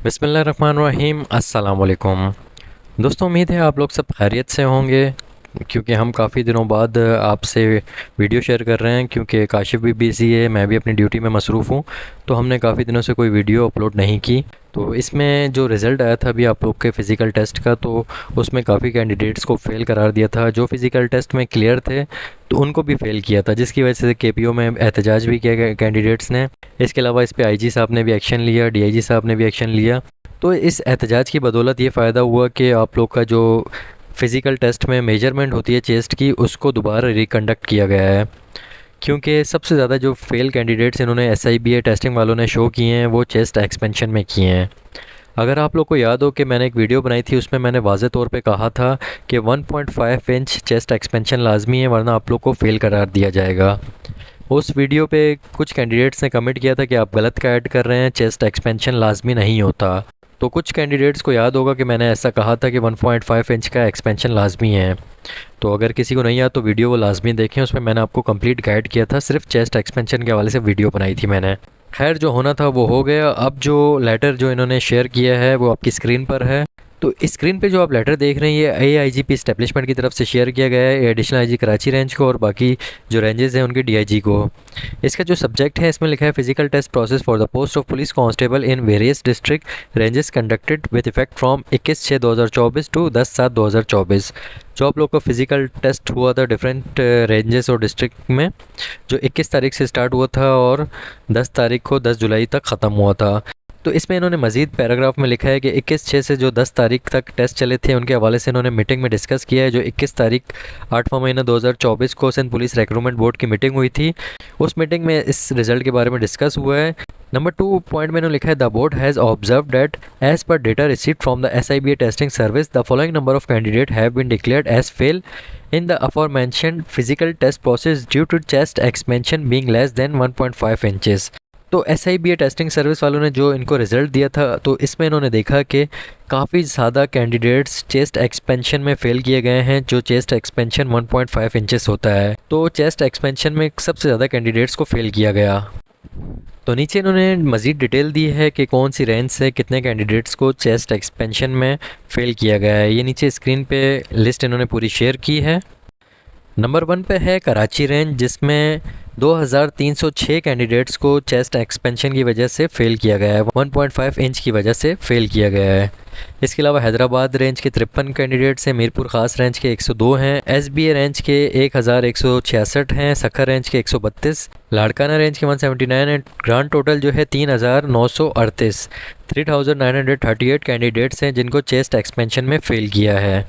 बिस्मिल्लाहिर्रहमानिर्रहीम। अस्सलाम वालेकुम। दोस्तों, उम्मीद है आप लोग सब खैरियत से होंगे, क्योंकि हम काफ़ी दिनों बाद आपसे वीडियो शेयर कर रहे हैं। क्योंकि काशिफ़ भी बिज़ी है, मैं भी अपनी ड्यूटी में मसरूफ़ हूँ, तो हमने काफ़ी दिनों से कोई वीडियो अपलोड नहीं की। तो इसमें जो रिज़ल्ट आया था अभी आप लोग के फ़िज़िकल टेस्ट का, तो उसमें काफ़ी कैंडिडेट्स को फ़ेल करार दिया था। जो फ़िज़िकल टेस्ट में क्लियर थे तो उनको भी फ़ेल किया था, जिसकी वजह से केपीओ में एहतजाज भी किया गया कैंडिडेट्स ने। इसके अलावा इस पे आईजी साहब ने भी एक्शन लिया, डीआईजी साहब ने भी एक्शन लिया। तो इस एहतजाज की बदौलत ये फ़ायदा हुआ कि आप लोग का जो फ़िज़िकल टेस्ट में मेजरमेंट होती है चेस्ट की, उसको दोबारा रिकंडक्ट किया गया है। क्योंकि सबसे ज़्यादा जो फेल कैंडिडेट्स इन्होंने एसआईबीए टेस्टिंग वालों ने शो किए हैं वो चेस्ट एक्सपेंशन में किए हैं। अगर आप लोग को याद हो कि मैंने एक वीडियो बनाई थी, उसमें मैंने वाज़े तौर पे कहा था कि 1.5 इंच चेस्ट एक्सपेंशन लाजमी है, वरना आप लोग को फ़ेल करार दिया जाएगा। उस वीडियो पे कुछ कैंडिडेट्स ने कमेंट किया था कि आप गलत का ऐड कर रहे हैं, चेस्ट एक्सपेंशन लाजमी नहीं होता। तो कुछ कैंडिडेट्स को याद होगा कि मैंने ऐसा कहा था कि 1.5 इंच का एक्सपेंशन लाजमी है। तो अगर किसी को नहीं याद तो वीडियो वो लाजमी देखें, उसमें मैंने आपको कंप्लीट गाइड किया था, सिर्फ चेस्ट एक्सपेंशन के हवाले से वीडियो बनाई थी मैंने। खैर, जो होना था वो हो गया। अब जो लेटर जो इन्होंने शेयर किया है वो आपकी स्क्रीन पर है। तो इस स्क्रीन पे जो आप लेटर देख रहे हैं ये एआईजीपी एस्टेब्लिशमेंट की तरफ से शेयर किया गया है, एडिशनल आईजी कराची रेंज को और बाकी जो रेंजेस हैं उनके डीआईजी को। इसका जो सब्जेक्ट है इसमें लिखा है physical test process for the post of police constable in various district ranges conducted with effect from 21/6/2024 to 10/7/2024। जो आप लोग का फिजिकल टेस्ट हुआ था डिफरेंट रेंजेस और डिस्ट्रिक्ट में, जो 21 तारीख से स्टार्ट हुआ था और 10 तारीख को 10 जुलाई तक ख़त्म हुआ था। तो इसमें इन्होंने मजीद पैराग्राफ में लिखा है कि 21/6 से जो 10 तारीख तक टेस्ट चले थे उनके हवाले से इन्होंने मीटिंग में डिस्कस किया है। जो 21 तारीख 8वां महीना 2024 को सिंध पुलिस रिक्रूटमेंट बोर्ड की मीटिंग हुई थी, उस मीटिंग में इस रिजल्ट के बारे में डिस्कस हुआ है। नंबर 2 पॉइंट में इन्होंने लिखा है the board has observe that as per data received from the SIBA testing service the following number of candidate have been declared as fail in the aforementioned physical test process due to chest expansion being less than 1.5 inches। तो S I B A testing service वालों ने जो इनको result दिया था, तो इसमें इन्होंने देखा कि काफ़ी ज़्यादा कैंडिडेट्स चेस्ट एक्सपेंशन में फ़ेल किए गए हैं। जो चेस्ट एक्सपेंशन 1.5 इंचेस होता है, तो चेस्ट एक्सपेंशन में सबसे ज़्यादा कैंडिडेट्स को फ़ेल किया गया। तो नीचे इन्होंने मज़ीद डिटेल दी है कि कौन सी रेंज से कितने कैंडिडेट्स को चेस्ट एक्सपेंशन में फ़ेल किया गया है। ये नीचे स्क्रीन पे लिस्ट इन्होंने पूरी शेयर की है। नंबर 1 पे है कराची रेंज, जिसमें 2306 कैंडिडेट्स को चेस्ट एक्सपेंशन की वजह से फ़ेल किया गया है, 1.5 इंच की वजह से फ़ेल किया गया है। इसके अलावा हैदराबाद रेंज के 53 कैंडिडेट्स हैं, मीरपुर ख़ास रेंज के 102 हैं, एसबीए रेंज के 1166 हैं, सखर रेंज के 132, लाड़काना रेंज के 179 हैं। ग्रांड टोटल जो है 3938 3938 कैंडिडेट्स हैं जिनको चेस्ट एक्सपेंशन में फ़ेल किया है।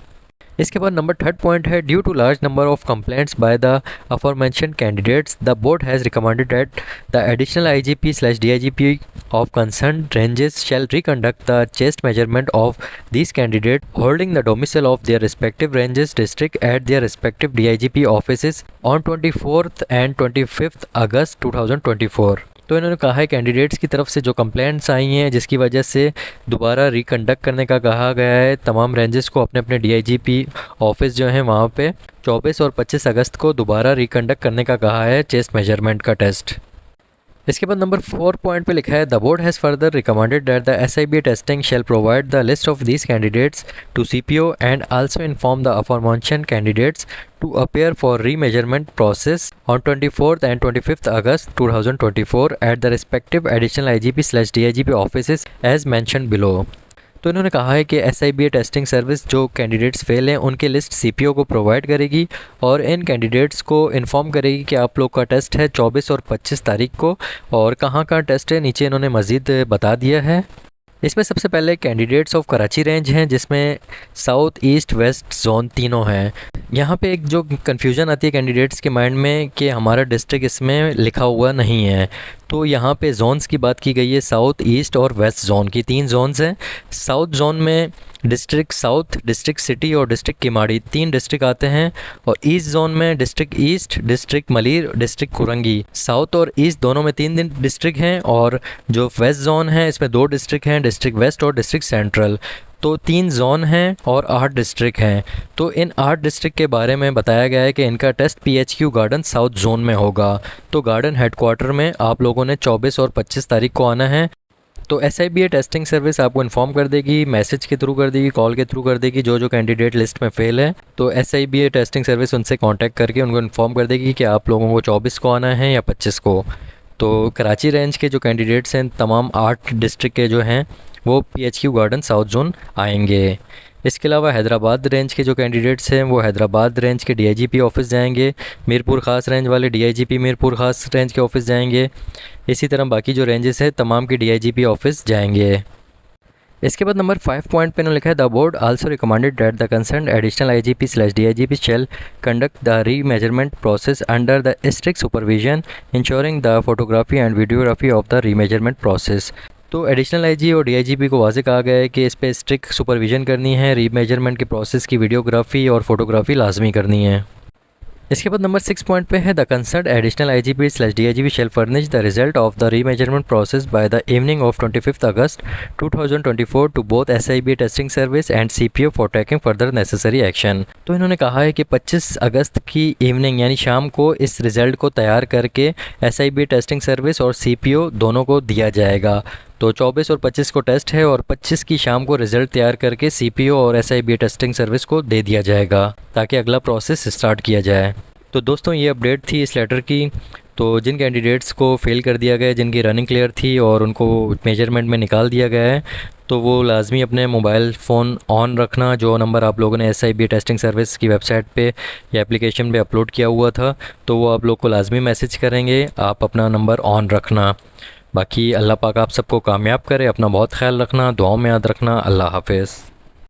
इसके बाद नंबर 3 पॉइंट है due to large number of complaints by the aforementioned candidates the board has recommended that the additional IGP DIGP of concerned ranges shall reconduct the chest measurement of these candidates holding the domicile of their respective ranges district at their respective DIGP offices on 24th and 25th August 2024। तो इन्होंने कहा है candidates की तरफ से जो complaints आई हैं जिसकी वजह से दोबारा रिकंडक्ट करने का कहा गया है, तमाम रेंजेस को अपने अपने डीआईजीपी ऑफिस जो हैं वहाँ पे 24 और 25 अगस्त को दोबारा रिकंडक्ट करने का कहा है चेस्ट मेजरमेंट का टेस्ट। इसके बाद नंबर 4 पॉइंट पे लिखा है the board has further recommended that the SIB testing shall provide the list of these candidates to CPO and also inform the aforementioned candidates to appear for remeasurement process on 24th and 25th August 2024 at the respective additional IGP/DIGP offices as mentioned below। तो इन्होंने कहा है कि एसआईबीए testing service जो candidates fail हैं उनकी list CPO को provide करेगी और इन कैंडिडेट्स को इन्फॉर्म करेगी कि आप लोग का टेस्ट है 24 और 25 तारीख को, और कहाँ का टेस्ट है नीचे इन्होंने मज़ीद बता दिया है। इसमें सबसे पहले कैंडिडेट्स ऑफ कराची रेंज हैं, जिसमें साउथ ईस्ट वेस्ट जोन तीनों हैं। यहाँ पे एक जो कन्फ्यूजन आती है कैंडिडेट्स के माइंड में कि हमारा डिस्ट्रिक्ट इसमें लिखा हुआ नहीं है, तो यहाँ पे जोन्स की बात की गई है, साउथ ईस्ट और वेस्ट जोन की 3 जोन्स हैं। साउथ जोन में डिस्ट्रिक्ट साउथ, डिस्ट्रिक्ट सिटी और डिस्ट्रिक्ट किमाड़ी 3 डिस्ट्रिक्ट आते हैं, और ईस्ट जोन में district east, district Malir, district Korangi. South और ईस्ट दोनों में 3 डिस्ट्रिक्ट हैं, और जो वेस्ट जोन है इसमें 2 डिस्ट्रिक्ट हैं, डिस्ट्रिक्ट वेस्ट और डिस्ट्रिक्ट सेंट्रल। तो 3 जोन हैं और 8 डिस्ट्रिक्ट हैं। तो इन 8 डिस्ट्रिक्ट के बारे में बताया गया है कि इनका test PHQ garden south zone में होगा। तो गार्डन हेडक्वार्टर में आप लोगों ने 24 और 25 तारीख को आना है। तो SIBA टेस्टिंग सर्विस आपको इन्फॉर्म कर देगी, मैसेज के थ्रू कर देगी, कॉल के थ्रू कर देगी जो कैंडिडेट लिस्ट में फेल है। तो SIBA टेस्टिंग सर्विस उनसे कांटेक्ट करके उनको इन्फॉर्म कर देगी कि आप लोगों को 24 को आना है या 25 को। तो कराची रेंज के जो कैंडिडेट्स हैं तमाम 8 डिस्ट्रिक्ट के जो हैं वो PHQ गार्डन साउथ जोन आएंगे। इसके अलावा हैदराबाद रेंज के जो कैंडिडेट्स हैं वो हैदराबाद रेंज के DIGP ऑफिस जाएंगे, मीरपुर ख़ास रेंज वाले DIGP मीरपुर ख़ास रेंज के ऑफिस जाएंगे। इसी तरह बाकी जो रेंजेस हैं तमाम के DIGP ऑफिस जाएंगे। इसके बाद नंबर 5 पॉइंट पे लिखा है the board also recommended that the concern additional IGP/DIGP shall conduct the remeasurement process under the strict supervision ensuring the photography and videography of the remeasurement process. तो additional IG और DIGP को वाज़ेह कहा गया है कि इस पर स्ट्रिक्ट सुपरविजन करनी है, रीमेजरमेंट के प्रोसेस की वीडियोग्राफी और फोटोग्राफी लाजमी करनी है। इसके बाद नंबर 6 पॉइंट पे है the concern additional IGP/DIGP shall furnish the result of the remeasurement process by the evening of 25 August 2024 to both SIBA testing service and CPO for taking further necessary action. तो इन्होंने कहा है कि 25 अगस्त की evening यानी शाम को इस रिज़ल्ट को तैयार करके SIBA टेस्टिंग सर्विस और CPO दोनों को दिया जाएगा। तो 24 और 25 को टेस्ट है और 25 की शाम को रिज़ल्ट तैयार करके CPO और SIBA टेस्टिंग सर्विस को दे दिया जाएगा ताकि अगला प्रोसेस स्टार्ट किया जाए। तो दोस्तों ये अपडेट थी इस लेटर की। तो जिन कैंडिडेट्स को फ़ेल कर दिया गया, जिनकी रनिंग क्लियर थी और उनको मेजरमेंट में निकाल दिया गया है, तो वो लाजमी अपने मोबाइल फ़ोन ऑन रखना। जो नंबर आप लोगों ने SIBA टेस्टिंग सर्विस की वेबसाइट पे या एप्लीकेशन पे अपलोड किया हुआ था तो वो आप लोग को लाजमी मैसेज करेंगे, आप अपना नंबर ऑन रखना। बाकी अल्लाह पाक आप सबको कामयाब करे। अपना बहुत ख्याल रखना, दुआओं में याद रखना। अल्लाह हाफ़िज़।